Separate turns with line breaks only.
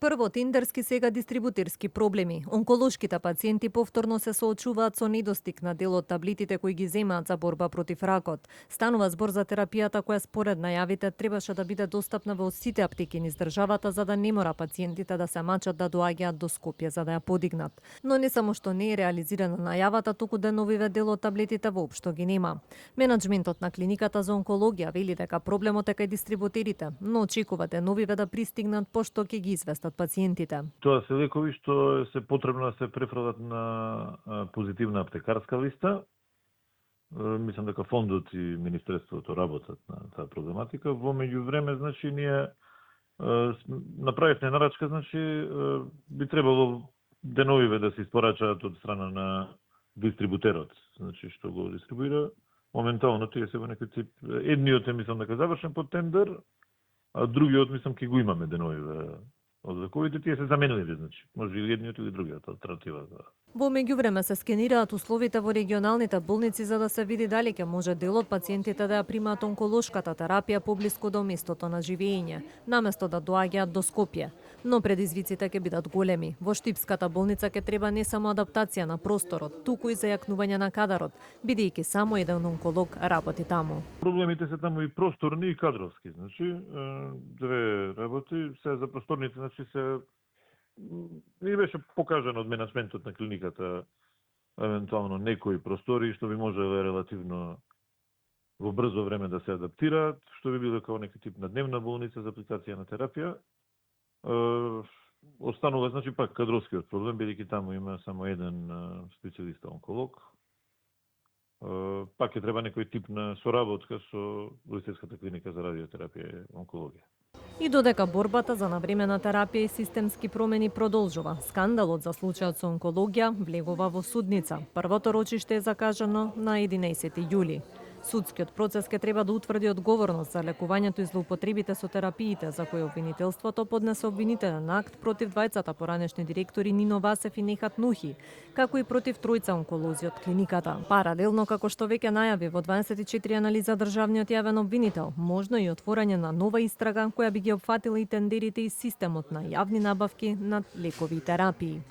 Прво тендерски, сега дистрибутерски проблеми. Онколошките пациенти повторно се соочуваат со недостиг на дел од таблетите кои ги земаат за борба против ракот. Станува збор за терапијата која според најавите требаше да биде достапна во сите аптеки низ државата за да не мора пациентите да се мачат да доаѓаат до Скопје за да ја подигнат. Но не само што не е реализирана најавата, туку деновиве дел од таблетите воопшто ги нема. Менаџментот на клиниката за онкологија вели дека проблемот е кај дистрибутерите, но очекува деновиве да пристигнат пошто ќе ги известат пациентите.
Тоа се лекови што се потребно да се префрлат на позитивна аптекарска листа. Мислам дека фондот и министерството работат на таа проблематика. Во меѓувреме, значи, ние направивме нарачка, значи, би требало деновиве да се испорачаат од страна на дистрибутерот, значи, што го дистрибуира. Моментално тие се во некој тип, едниот е, мислам, дека завршен под тендер, а другиот, мислам, ќе го имаме деновиве од лековите, тие се заменливи, значи, може и едниот или другиот алтернатива.
Во меѓувреме се скенираат условите во регионалните болници за да се види дали ќе може дел од пациентите да ја примаат онколошката терапија поблиску до местото на живење, наместо да доаѓаат до Скопје. Но предизвиците ќе бидат големи. Во Штипската болница ќе треба не само адаптација на просторот, туку и зајакнување на кадарот, бидејќи само еден онколог работи таму.
Проблемите се таму и просторни и кадровски, значи, две работи, се за просторните, значи се не беше покажано од менаџментот на клиниката евентуално некои простори што би можеле релативно во брзо време да се адаптираат, што би било како некој тип на дневна болница за апликација на терапија. Останува, значи, пак кадровскиот проблем, бидејќи таму има само еден специјалист онколог. Пак ќе треба некој тип на соработка со универзитетската клиника за радиотерапија и онкологија.
И додека борбата за навремена терапија и системски промени продолжува, скандалот за случајот со онкологија влегува во судница. Првото рочиште е закажано на 11 јули. Судскиот процес ќе треба да утврди одговорност за лекувањето и злоупотребите со терапиите за кои обвинителството поднесе обвинителен акт против двајцата поранешни директори Нино Васев и Нехат Нухи, како и против тројца онколози од клиниката. Паралелно, како што веќе најави во 24 анализа државниот јавен обвинител, можно и отворање на нова истрага која би ги опфатила и тендерите и системот на јавни набавки на лекови и терапии.